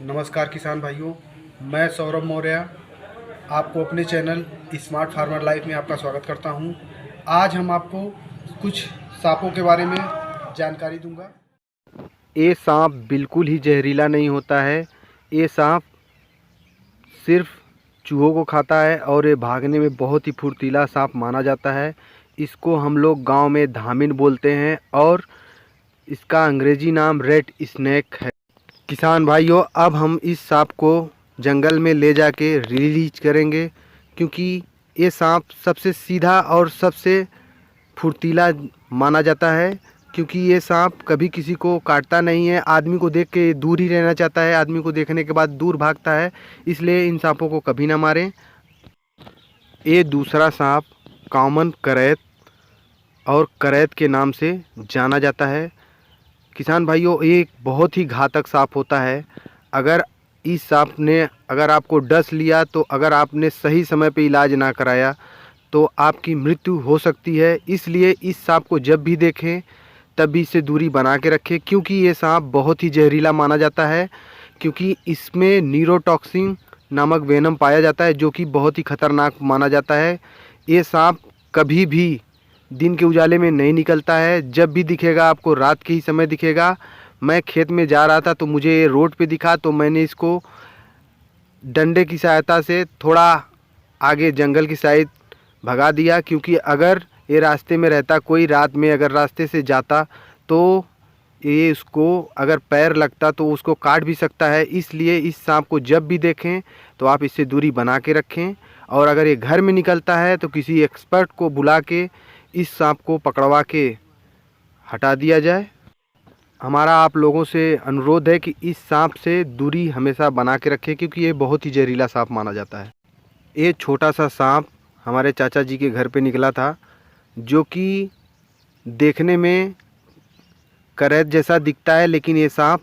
नमस्कार किसान भाइयों, मैं सौरभ मौर्य आपको अपने चैनल स्मार्ट फार्मर लाइफ में आपका स्वागत करता हूं। आज हम आपको कुछ सांपों के बारे में जानकारी दूंगा। ये सांप बिल्कुल ही जहरीला नहीं होता है। ये सांप सिर्फ चूहों को खाता है और ये भागने में बहुत ही फुर्तीला सांप माना जाता है। इसको हम लोग गांव में धामिन बोलते हैं और इसका अंग्रेजी नाम रेड स्नेक है। किसान भाइयों, अब हम इस सांप को जंगल में ले जाके रिलीज करेंगे, क्योंकि ये सांप सबसे सीधा और सबसे फुर्तीला माना जाता है। क्योंकि ये सांप कभी किसी को काटता नहीं है, आदमी को देख के दूर ही रहना चाहता है, आदमी को देखने के बाद दूर भागता है, इसलिए इन सांपों को कभी ना मारें। ये दूसरा सांप कॉमन करैत और करैत के नाम से जाना जाता है। किसान भाइयों, ये एक बहुत ही घातक सांप होता है। अगर इस सांप ने अगर आपको डस लिया तो अगर आपने सही समय पे इलाज ना कराया तो आपकी मृत्यु हो सकती है। इसलिए इस सांप को जब भी देखें तब भी इससे दूरी बना के रखें, क्योंकि ये सांप बहुत ही जहरीला माना जाता है। क्योंकि इसमें न्यूरोटॉक्सिन नामक वेनम पाया जाता है, जो कि बहुत ही खतरनाक माना जाता है। ये सांप कभी भी दिन के उजाले में नहीं निकलता है, जब भी दिखेगा आपको रात के ही समय दिखेगा। मैं खेत में जा रहा था तो मुझे ये रोड पे दिखा, तो मैंने इसको डंडे की सहायता से थोड़ा आगे जंगल की साइड भगा दिया, क्योंकि अगर ये रास्ते में रहता, कोई रात में अगर रास्ते से जाता तो ये उसको अगर पैर लगता तो उसको काट भी सकता है। इसलिए इस सांप को जब भी देखें तो आप इससे दूरी बना के रखें, और अगर ये घर में निकलता है तो किसी एक्सपर्ट को बुला के इस सांप को पकड़वा के हटा दिया जाए। हमारा आप लोगों से अनुरोध है कि इस सांप से दूरी हमेशा बना के रखें, क्योंकि ये बहुत ही जहरीला सांप माना जाता है। ये छोटा सा सांप हमारे चाचा जी के घर पे निकला था, जो कि देखने में करैत जैसा दिखता है, लेकिन ये सांप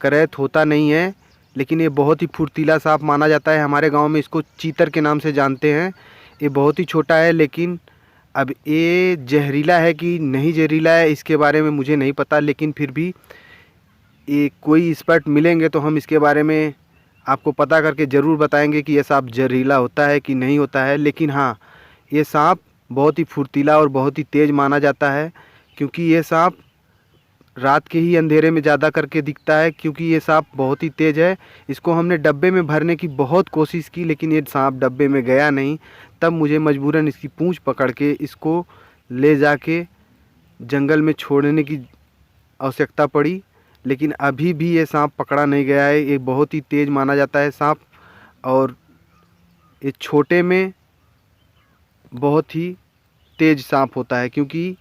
करैत होता नहीं है। लेकिन ये बहुत ही फुर्तीला सांप माना जाता है। हमारे गांव में इसको चीतर के नाम से जानते हैं। ये बहुत ही छोटा है, लेकिन अब ये जहरीला है कि नहीं जहरीला है इसके बारे में मुझे नहीं पता, लेकिन फिर भी ये कोई एक्सपर्ट मिलेंगे तो हम इसके बारे में आपको पता करके ज़रूर बताएंगे कि ये सांप जहरीला होता है कि नहीं होता है। लेकिन हाँ, ये सांप बहुत ही फुर्तीला और बहुत ही तेज़ माना जाता है, क्योंकि ये सांप रात के ही अंधेरे में ज़्यादा करके दिखता है। क्योंकि ये सांप बहुत ही तेज़ है। इसको हमने डब्बे में भरने की बहुत कोशिश की, लेकिन ये सांप डब्बे में गया नहीं। तब मुझे मजबूरन इसकी पूंछ पकड़ के इसको ले जाके जंगल में छोड़ने की आवश्यकता पड़ी। लेकिन अभी भी ये सांप पकड़ा नहीं गया है। ये बहुत ही तेज़ माना जाता है सांप, और ये छोटे में बहुत ही तेज़ सांप होता है, क्योंकि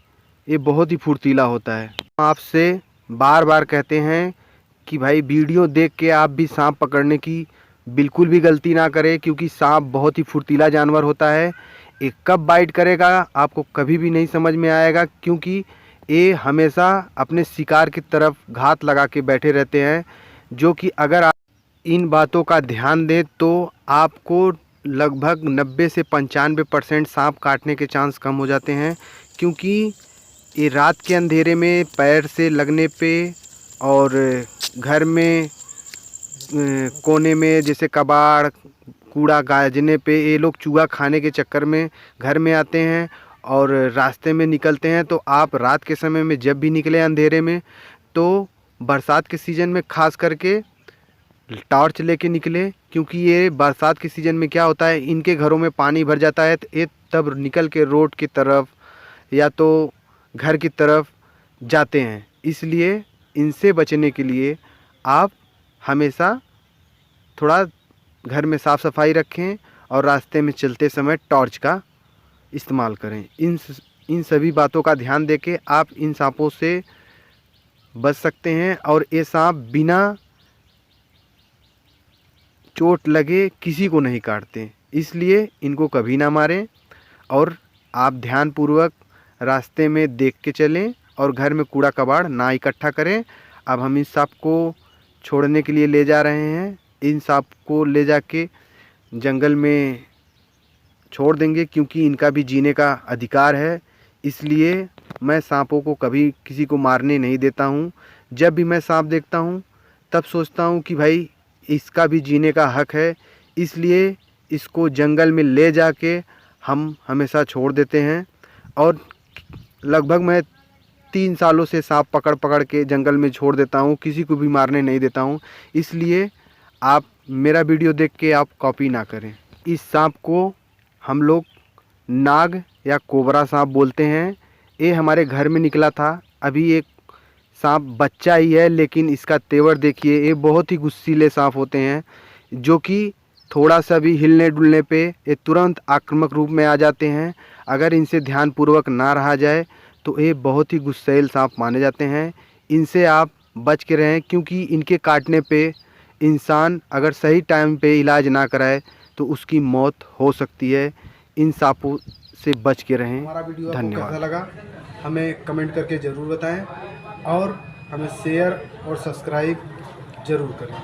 ये बहुत ही फुर्तीला होता है। आपसे बार बार कहते हैं कि भाई वीडियो देख के आप भी सांप पकड़ने की बिल्कुल भी गलती ना करें, क्योंकि सांप बहुत ही फुर्तीला जानवर होता है। ये कब बाइट करेगा आपको कभी भी नहीं समझ में आएगा, क्योंकि ये हमेशा अपने शिकार की तरफ घात लगा के बैठे रहते हैं। जो कि अगर आप इन बातों का ध्यान दें तो आपको लगभग 90 से 95% सांप काटने के चांस कम हो जाते हैं। क्योंकि ये रात के अंधेरे में पैर से लगने पे और घर में कोने में जैसे कबाड़ कूड़ा गाजने पे ये लोग चूहा खाने के चक्कर में घर में आते हैं और रास्ते में निकलते हैं। तो आप रात के समय में जब भी निकले अंधेरे में, तो बरसात के सीज़न में खास करके टॉर्च लेके निकले, क्योंकि ये बरसात के सीज़न में क्या होता है, इनके घरों में पानी भर जाता है। तो ये तब निकल के रोड की तरफ या तो घर की तरफ जाते हैं। इसलिए इनसे बचने के लिए आप हमेशा थोड़ा घर में साफ़ सफाई रखें और रास्ते में चलते समय टॉर्च का इस्तेमाल करें। इन सभी बातों का ध्यान देके आप इन सांपों से बच सकते हैं। और ये सांप बिना चोट लगे किसी को नहीं काटते, इसलिए इनको कभी ना मारें। और आप ध्यानपूर्वक रास्ते में देख के चलें और घर में कूड़ा कबाड़ ना इकट्ठा करें। अब हम इस सांप को छोड़ने के लिए ले जा रहे हैं। इन सांप को ले जाके जंगल में छोड़ देंगे, क्योंकि इनका भी जीने का अधिकार है। इसलिए मैं सांपों को कभी किसी को मारने नहीं देता हूँ। जब भी मैं सांप देखता हूँ तब सोचता हूँ कि भाई इसका भी जीने का हक है, इसलिए इसको जंगल में ले जाके हम हमेशा छोड़ देते हैं। और लगभग मैं 3 सालों से सांप पकड़ पकड़ के जंगल में छोड़ देता हूँ, किसी को भी मारने नहीं देता हूँ। इसलिए आप मेरा वीडियो देख के आप कॉपी ना करें। इस सांप को हम लोग नाग या कोबरा सांप बोलते हैं। ये हमारे घर में निकला था। अभी एक सांप बच्चा ही है, लेकिन इसका तेवर देखिए। ये बहुत ही गुस्सीले सांप होते हैं, जो कि थोड़ा सा भी हिलने डुलने पे ये तुरंत आक्रामक रूप में आ जाते हैं। अगर इनसे ध्यानपूर्वक ना रहा जाए तो ये बहुत ही गुस्सैल सांप माने जाते हैं। इनसे आप बच के रहें, क्योंकि इनके काटने पे इंसान अगर सही टाइम पे इलाज ना कराए तो उसकी मौत हो सकती है। इन सांपों से बच के रहें। हमारा वीडियो आपको धन्यवाद। कैसा लगा हमें कमेंट करके ज़रूर बताएं और हमें शेयर और सब्सक्राइब ज़रूर करें।